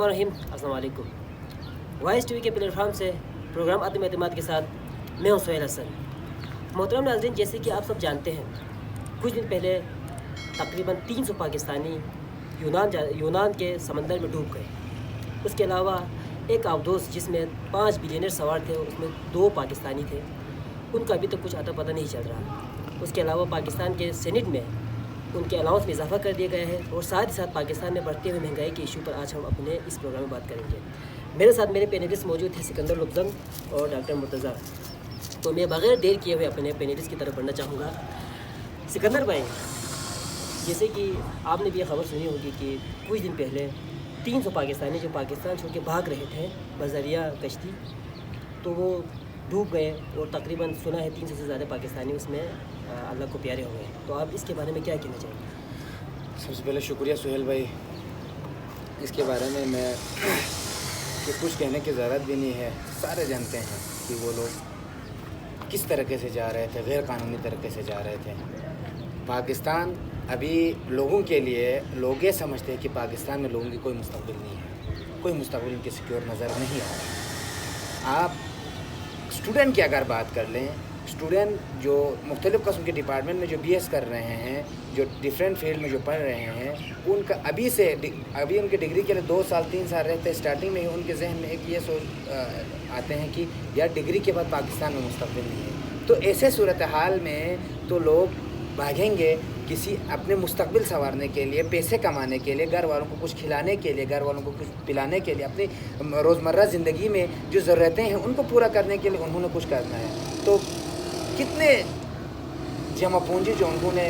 अस्सलाम वालेकुम। Voice TV के प्लेटफॉर्म से प्रोग्राम आदम एतमाद के साथ मैं हूं सुहेल हसन। मोहतरम नाज़रीन, जैसे कि आप सब जानते हैं, कुछ दिन पहले तकरीबन 300 पाकिस्तानी यूनान के समंदर में डूब गए। उसके अलावा एक आबदोस जिसमें 5 बिलियनर सवार थे, उसमें 2 पाकिस्तानी थे, उनका अभी तक कुछ अता पता नहीं चल रहा। उसके अलावा पाकिस्तान के सेनेट में उनके अलाउंस में इजाफा कर दिया गया है और साथ ही साथ पाकिस्तान में बढ़ते हुए महंगाई के इशू पर आज हम अपने इस प्रोग्राम में बात करेंगे। मेरे साथ मेरे पैनलिस्ट मौजूद हैं सिकंदर लुब्जन और डॉक्टर मुर्तज़ा। तो मैं बग़ैर देर किए हुए अपने पैनलिस्ट की तरफ बढ़ना चाहूँगा। सिकंदर भाई, जैसे कि आपने भी ये खबर सुनी होगी कि कुछ दिन पहले 300 पाकिस्तानी जो पाकिस्तान छोड़ के भाग रहे थे बज़रिया कश्ती, तो वो डूब गए और तकरीबन सुना है 300 से ज़्यादा पाकिस्तानी उसमें अल्लाह को प्यारे हो गए। तो आप इसके बारे में क्या कहना चाहेंगे? सबसे पहले शुक्रिया सुहेल भाई। इसके बारे में मैं कि कुछ कहने की ज़रूरत भी नहीं है। सारे जानते हैं कि वो लोग किस तरीके से जा रहे थे, गैर कानूनी तरीके से जा रहे थे। पाकिस्तान अभी लोगों के लिए, लोग ये समझते हैं कि पाकिस्तान में लोगों की कोई मुस्तकबिल नहीं है, कोई मुस्तकबिल उनके सिक्योर नज़र नहीं आ रहा। आप स्टूडेंट की अगर बात कर लें, स्टूडेंट जो मुख्तलिफ़ किस्म के डिपार्टमेंट में जो BS कर रहे हैं, जो डिफरेंट फील्ड में जो पढ़ रहे हैं, उनका अभी उनके डिग्री के लिए 2 साल 3 साल रहते हैं। स्टार्टिंग में ही उनके जहन में एक ये सोच आते हैं कि यार डिग्री के बाद पाकिस्तान में मुस्तकबिल नहीं है। तो ऐसे सूरत हाल में तो लोग भागेंगे किसी अपने मुस्तकबिल संवारने के लिए, पैसे कमाने के लिए, घर वालों को कुछ खिलाने के लिए, घर वालों को कुछ पिलाने के लिए, अपनी रोज़मर्रा ज़िंदगी में जो ज़रूरतें हैं उनको पूरा करने के लिए उन्होंने कुछ करना है। तो कितने जमा पूंजी जो उन्होंने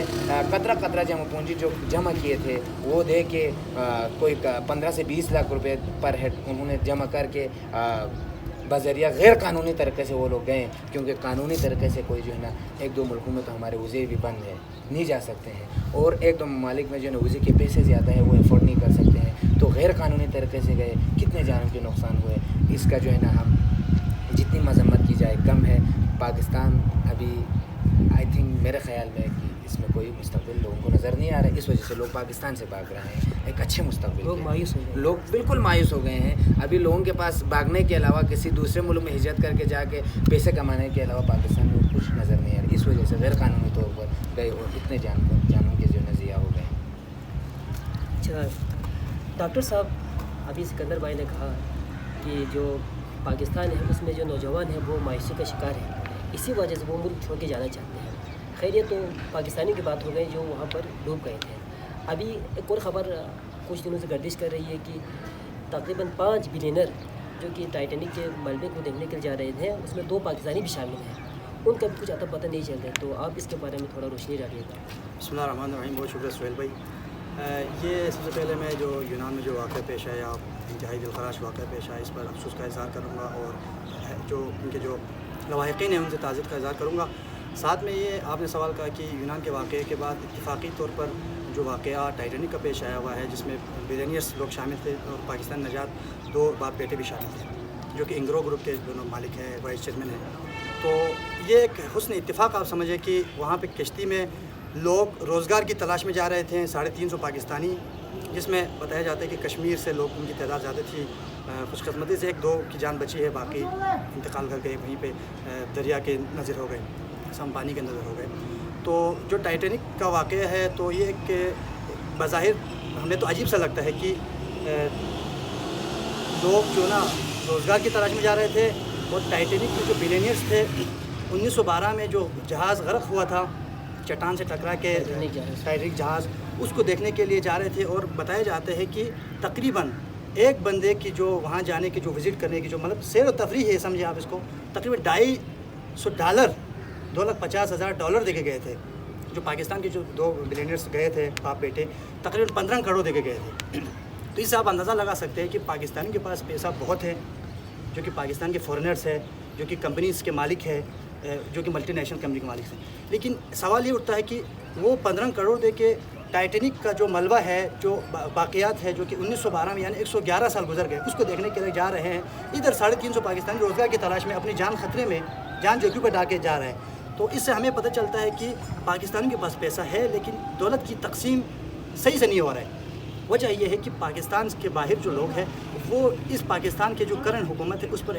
कतरा जमा पूंजी जो जमा किए थे वो दे के कोई 15 से 20 लाख रुपए पर हेड उन्होंने जमा करके बज़रिया गैर कानूनी तरीके से वो लोग गए, क्योंकि कानूनी तरीके से कोई जो है ना, 1-2 मुल्कों में तो हमारे वीज़े भी बंद है, नहीं जा सकते हैं, और 1-2 ममालिक में जो है ना वीज़े के पैसे ज़्यादा है, वो अफोर्ड नहीं कर सकते हैं। तो गैर कानूनी तरीके से गए, कितने जानों के नुकसान हुए, इसका जो है ना हम जितनी मजम्मत की जाए कम है। पाकिस्तान अभी आई थिंक मेरे ख़्याल में कि इसमें कोई मुस्तकबिल लोगों को नज़र नहीं आ रहा है। इस वजह से लोग पाकिस्तान से भाग रहे हैं एक अच्छे मुस्तकबिल। लोग मायूस हो गए, लोग बिल्कुल मायूस हो गए हैं। अभी लोगों के पास भागने के अलावा, किसी दूसरे मुल्क में हिजरत करके जाके पैसे कमाने के अलावा पाकिस्तान में कुछ नज़र नहीं आ रहा। इस वजह से गैर कानूनी तौर पर गए और इतने जानों के जो नज़रिया हो गए। अच्छा डॉक्टर साहब, अभी सिकंदर भाई ने कहा कि जो पाकिस्तान है उसमें जो नौजवान है वो मायूसी का शिकार है, इसी वजह से वो मुल्क छोड़ के जाना चाहते हैं। खैर, ये तो पाकिस्तानी की बात हो गई जो वहाँ पर डूब गए थे। अभी एक और ख़बर कुछ दिनों से गर्दिश कर रही है कि तकरीबन 5 बिलियनर जो कि टाइटैनिक के मलबे को देखने के लिए जा रहे थे, उसमें 2 पाकिस्तानी भी शामिल हैं। उनका भी कुछ अता पता नहीं चल रहा है, तो आप इसके बारे में थोड़ा रोशनी डालिएगा। बिस्मिल्लाहिर्रहमानिर्रहीम। बहुत शुक्रिया सुहेल भाई। ये सबसे पहले मैं जो यूनान में जो वाक़या पेश है, या इंतहाई दिलखराश वाक़या पेश है, इस पर अफसोस का इज़हार करूँगा और जो उनके जो लवाहिकीन हैं उनसे ताज़ियत का इज़हार करूँगा। साथ में ये आपने सवाल कहा कि यूनान के वाक़े के बाद इत्तफ़ाक़ी तौर पर जो वाक़या टाइटैनिक का पेश आया हुआ है, जिसमें बिलियनियर्स लोग शामिल थे और पाकिस्तान नजात 2 बाप बेटे भी शामिल थे, जो कि इंग्रो ग्रुप के दोनों मालिक हैं, वाइस चेयरमैन हैं। तो ये एक हुस्न इत्तिफ़ाक़ आप समझे कि वहाँ पे कश्ती में लोग रोज़गार की तलाश में जा रहे थे, 350 पाकिस्तानी, जिसमें बताया जाता है कि कश्मीर से लोग, उनकी तादाद ज़्यादा थी। खुशकिस्मती से 1-2 की जान बची है, बाकी इंतकाल कर गए, वहीं पे दरिया के नज़र हो गए, सम पानी के नज़र हो गए। तो जो टाइटैनिक का वाक़या है, तो ये एक बज़ाहिर हमें तो अजीब सा लगता है कि लोग जो ना रोज़गार की तलाश में जा रहे थे, और टाइटैनिक के जो बिलियनियर्स थे, 1912 में जो जहाज़ गर्क हुआ था, चट्टान से टकरा के टाइटैनिक जहाज़, उसको देखने के लिए जा रहे थे। और बताया जाता है कि तकरीबन एक बंदे की जो वहाँ जाने की, जो विज़िट करने की, जो मतलब सैर व तफरीह है, समझिए आप इसको, तकरीबन $250 $250,000 देके गए थे। जो पाकिस्तान के जो 2 बिलियनियर्स गए थे, बाप बेटे, तकरीबन 15 करोड़ देके गए थे। तो इससे आप अंदाज़ा लगा सकते हैं कि पाकिस्तान के पास पैसा बहुत है, जो कि पाकिस्तान के फॉरेनर्स है, जो कि कंपनीज़ के मालिक है, जो कि मल्टीनेशनल कंपनी के मालिक हैं। लेकिन सवाल ये उठता है कि वो 15 करोड़ दे के टाइटैनिक का जो मलबा है, जो बाक़ियात है, जो कि 1912 में यानी 111 साल गुजर गए, उसको देखने के लिए जा रहे हैं। इधर 350 पाकिस्तानी रोज़गार की तलाश में अपनी जान खतरे में, जान जोखिम पर डाल के जा रहे हैं। तो इससे हमें पता चलता है कि पाकिस्तान के पास पैसा है, लेकिन दौलत की तकसीम सही से नहीं हो रहा है। वजह यह है कि पाकिस्तान के बाहर जो लोग हैं वो इस पाकिस्तान के जो करंट हुकूमत है उस पर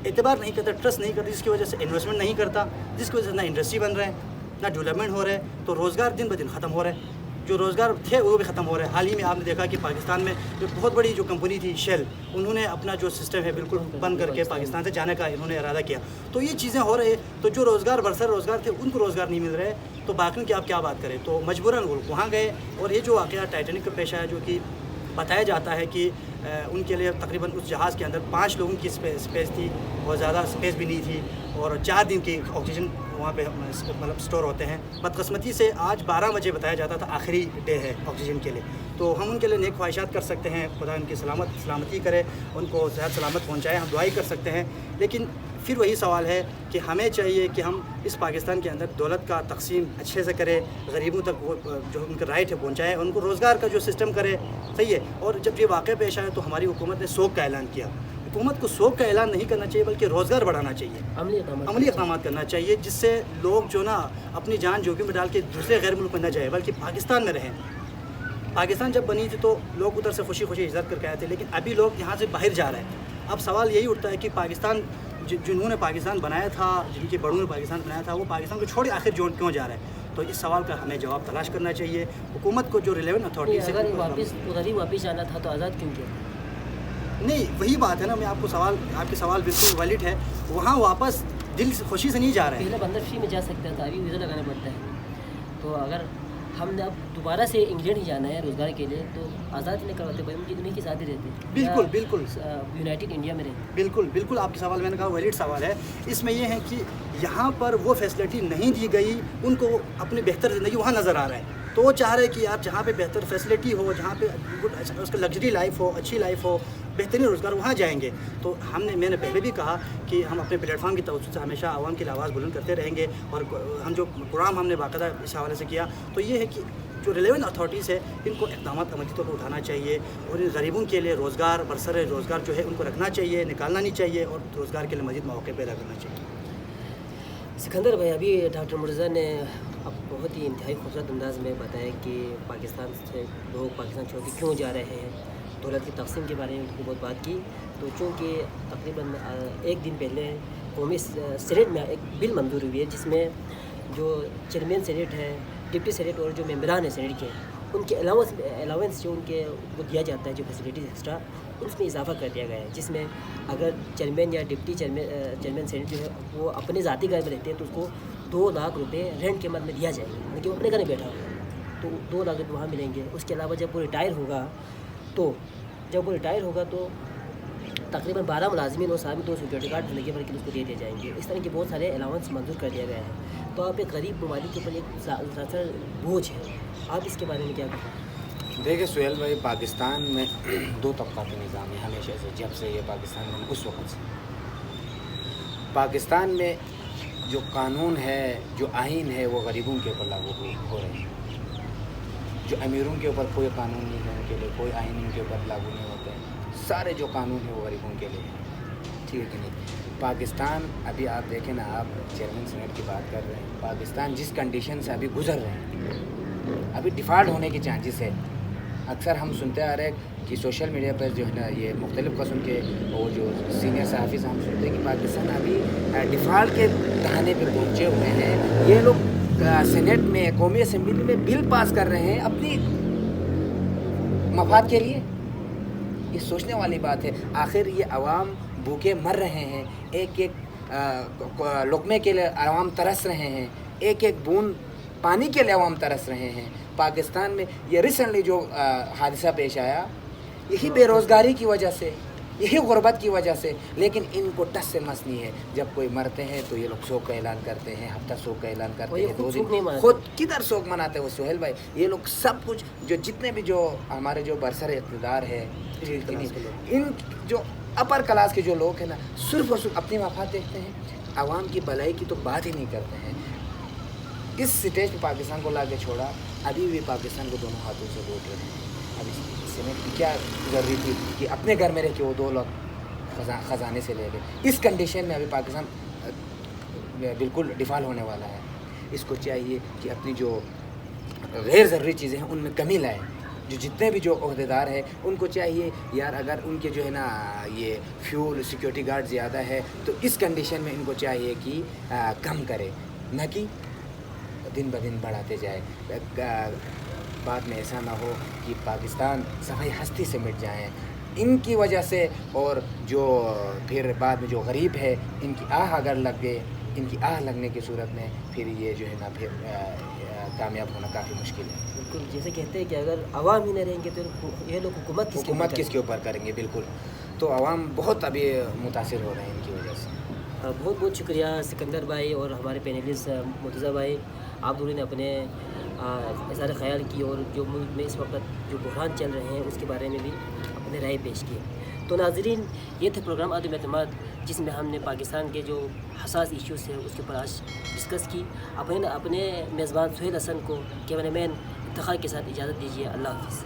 एतबार नहीं करता, ट्रस्ट नहीं करता, जिसकी वजह से इन्वेस्टमेंट नहीं करता, जिसकी वजह से ना इंडस्ट्री बन रहे हैं, ना डेवलपमेंट हो रहा है, तो रोज़गार दिन ब दिन ख़त्म हो रहा है। जो रोज़गार थे वो भी ख़त्म हो रहे हैं। हाल ही में आपने देखा कि पाकिस्तान में जो बहुत बड़ी जो कंपनी थी शेल, उन्होंने अपना जो सिस्टम है बिल्कुल बंद करके पाकिस्तान से जाने का इन्होंने इरादा किया। तो ये चीज़ें हो रही है, तो जो रोज़गार बरसर रोज़गार थे उनको रोज़गार नहीं मिल रहे, तो बाकियों की आप क्या बात करें। तो मजबूरन वो वहाँ गए, और ये जो वाक़या टाइटैनिक का पेश आया, जो कि बताया जाता है कि उनके लिए तकरीबन उस जहाज़ के अंदर 5 लोगों की स्पेस थी, और ज़्यादा स्पेस भी नहीं थी, और 4 दिन की ऑक्सीजन वहाँ पे मतलब स्टोर होते हैं। बदकिस्मती से आज 12 बजे बताया जाता था आखिरी डे है ऑक्सीजन के लिए। तो हम उनके लिए नेक ख्वाहिशात कर सकते हैं, खुदा उनकी सलामती करे, उनको सेहत सलामत पहुँचाए, हम दुआई कर सकते हैं। लेकिन फिर वही सवाल है कि हमें चाहिए कि हम इस पाकिस्तान के अंदर दौलत का तकसीम अच्छे से करें, गरीबों तक वो जो उनका राइट है पहुँचाए, उनको रोज़गार का जो सिस्टम करे, सही है। और जब ये वाक़या पेश आया तो हमारी हुकूमत ने सोग का ऐलान किया। हुकूमत को सोग का ऐलान नहीं करना चाहिए, बल्कि रोज़गार बढ़ाना चाहिए, अमली इक़दामात करना चाहिए, जिससे लोग जो ना अपनी जान जोखिम में डाल के दूसरे गैर मुल्क में न जाए, बल्कि पाकिस्तान में रहें। पाकिस्तान जब बनी थी तो लोग उधर से खुशी हिजरत करके आए थे, लेकिन अभी लोग यहाँ से बाहर जा रहे हैं। अब सवाल यही उठता है कि पाकिस्तान जिन्होंने पाकिस्तान बनाया था, जिनके बड़ों ने पाकिस्तान बनाया था, वो पाकिस्तान को छोड़ आखिर जोड़ क्यों जा रहे हैं। तो इस सवाल का हमें जवाब तलाश करना चाहिए। हुकूमत को जो रिलेवेंट अथॉरिटी से उधर ही वापस जाना था तो आज़ाद क्यों किया? नहीं, वही बात है ना, मैं आपके सवाल बिल्कुल वैलिड है। वहाँ वापस दिल से खुशी से नहीं जा रहे हैं। पहले बंदर फ्री में जा सकता था, अभी वीज़ा लगाना पड़ता है। तो अगर हमने अब दोबारा से इंग्लैंड ही जाना है रोज़गार के लिए, तो आज़ाद नहीं करवाते भाई, उन्हीं के साथ ही रहते। बिल्कुल यूनाइटेड इंडिया में रहते। बिल्कुल आपके सवाल, मैंने कहा वैलिड सवाल है। इसमें यह है कि यहाँ पर वो फैसिलिटी नहीं दी गई, उनको अपनी बेहतर ज़िंदगी वहाँ नज़र आ रहा है। तो वो चाह रहे हैं कि आप जहाँ पे बेहतर फैसिलिटी हो, जहाँ पे उसका लग्जरी लाइफ हो, अच्छी लाइफ हो, बेहतरीन रोज़गार, वहाँ जाएंगे। तो मैंने पहले भी कहा कि हम अपने प्लेटफॉर्म की तवज्जो से हमेशा आवाम की आवाज़ बुलंद करते रहेंगे, और हम जो प्रोग्राम हमने बाकायदा इस हवाले से किया, तो ये है कि जो रिलेवेंट अथॉरिटीज़ है इनको इक़दाम अमली तौर पर उठाना चाहिए, और इन गरीबों के लिए रोज़गार, बरसर रोज़गार जो है उनको रखना चाहिए, निकालना नहीं चाहिए, और रोज़गार के लिए मज़ीद मौके पैदा करना चाहिए। सिकंदर भाई, अभी डॉक्टर मुर्ज़ा ने अब बहुत ही इंतहाई खूबसूरत अंदाज़ में बताया कि पाकिस्तान से लोग पाकिस्तान छोड़ के क्यों जा रहे हैं, दौलत की तकसीम के बारे में उनको बहुत बात की। तो चूँकि तकरीबन एक दिन पहले कौमी सेनेट में एक बिल मंजूर हुई है, जिसमें जो चेयरमैन सेनेट है, डिप्टी सेनेट और जो मेम्बरान है सेनेट के, उनके अलावेंस जो उनको दिया जाता है, जो फैसिलिटीज़ एक्स्ट्रा, उसमें इजाफा कर दिया गया है। जिसमें अगर चेयरमैन या डिप्टी चेयरमैन सेनेट जो है वो अपने ज़ाती घर में रहते हैं, तो उसको 2 लाख रुपए रेंट के मद में दिया जाएगा, लेकिन वो अपने घर में बैठा हुआ है, तो 2 लाख रुपये वहाँ मिलेंगे। उसके अलावा जब वो रिटायर होगा तो तकरीबन 12 मुलाजिमीन और साथ में 2 सिक्योरिटी गार्ड ज़िंदगी भर के लिए उसको दे दिए जाएंगे। इस तरह के बहुत सारे अलाउंस मंजूर कर दिया गया है। तो आप एक गरीब ममालिक के ऊपर एक ज़्यादा बोझ है, आप इसके बारे में क्या कहें? देखिए सुहेल भाई, पाकिस्तान में 2 तबका के निज़ाम है हमेशा से, जब से ये पाकिस्तान में उस वक्त से। पाकिस्तान में जो कानून है, जो आइन है, वो गरीबों के ऊपर लागू हो रहे हैं। जो अमीरों के ऊपर कोई कानून नहीं है, उनके लिए कोई आइन उनके ऊपर लागू नहीं होते हैं। सारे जो कानून है वो गरीबों के लिए है, ठीक है कि नहीं। पाकिस्तान अभी आप देखें ना, आप चेयरमैन सेनेट की बात कर रहे हैं, पाकिस्तान जिस कंडीशन से अभी गुजर रहे हैं, अभी डिफ़ॉल्ट होने के चांसेस है। अक्सर हम सुनते आ रहे हैं कि सोशल मीडिया पर जो है ना, ये मुख्तलिफ़ किस्म के वो जो सीनियर सहाफ़ी से हम सुनते हैं कि पाकिस्तान अभी डिफ़ॉल्ट के दहाने पे पहुँचे हुए हैं। ये लोग सेनेट में, कौमी असम्बली में बिल पास कर रहे हैं अपनी मफाद के लिए। ये सोचने वाली बात है। आखिर ये अवाम भूखे मर रहे हैं, एक एक लुक़मे के लिए अवाम तरस रहे हैं, एक एक बूंद पानी के लिए अवाम तरस रहे हैं। पाकिस्तान में ये रिसेंटली जो हादसा पेश आया, यही बेरोज़गारी की वजह से, यही गुर्बत की वजह से। लेकिन इनको टस से मस नहीं है। जब कोई मरते हैं तो ये लोग शोक का ऐलान करते हैं, हफ्ता शोक का ऐलान करते हैं, 2 दिन खुद किधर शोक मनाते हैं वो सुहेल भाई। ये लोग सब कुछ जो जितने भी जो हमारे जो बरसर इक़्तिदार है, इन जो अपर क्लास के जो लोग हैं ना, सिर्फ और सिर्फ अपनी मफाद देखते हैं, आवाम की भलाई की तो बात ही नहीं करते हैं। इस स्टेज पे पाकिस्तान को ला के छोड़ा, अभी भी पाकिस्तान को दोनों हाथों से लूट रहे हैं। अभी सेनेट की क्या ज़रूरी थी कि अपने घर में रह के वो 2 लाख ख़जाने से ले गए। इस कंडीशन में अभी पाकिस्तान बिल्कुल डिफ़ॉल्ट होने वाला है। इसको चाहिए कि अपनी जो गैर ज़रूरी चीज़ें हैं उनमें कमी लाए, جو جتنے بھی جو عہدیدار ہیں ان کو چاہیے یار اگر ان کے جو ہے نا یہ فیول سیکیورٹی گارڈ زیادہ ہے تو اس کنڈیشن میں ان کو چاہیے کہ کم کرے، نہ کہ دن بدن بڑھاتے جائے. بعد میں ایسا نہ ہو کہ پاکستان صفائی ہستی سے مٹ جائیں ان کی وجہ سے، اور جو پھر بعد میں جو غریب ہے ان کی آہ اگر لگ گئے، ان کی آہ لگنے کی صورت میں پھر یہ جو ہے نا پھر کامیاب ہونا کافی مشکل ہے. بالکل، جیسے کہتے ہیں کہ اگر عوام ہی نہ رہیں گے تو یہ لوگ حکومت کس کے اوپر کریں گے. بالکل، تو عوام بہت ابھی متاثر ہو رہے ہیں ان کی وجہ سے. بہت بہت شکریہ سکندر بھائی اور ہمارے پینلسٹ مرتضیٰ بھائی، آپ دونوں نے اپنے اظہار خیال کی اور جو ملک میں اس وقت جو بحران چل رہے ہیں اس کے بارے میں بھی اپنے رائے پیش کی. تو ناظرین، یہ تھا پروگرام عدم اعتماد جس میں ہم نے پاکستان کے جو حساس ایشوز ہیں اس کے اوپر آج ڈسکس کی. اپنے میزبان سہیل حسن کو کیمرہ مین افتخار کے ساتھ اجازت دیجیے. اللہ حافظ.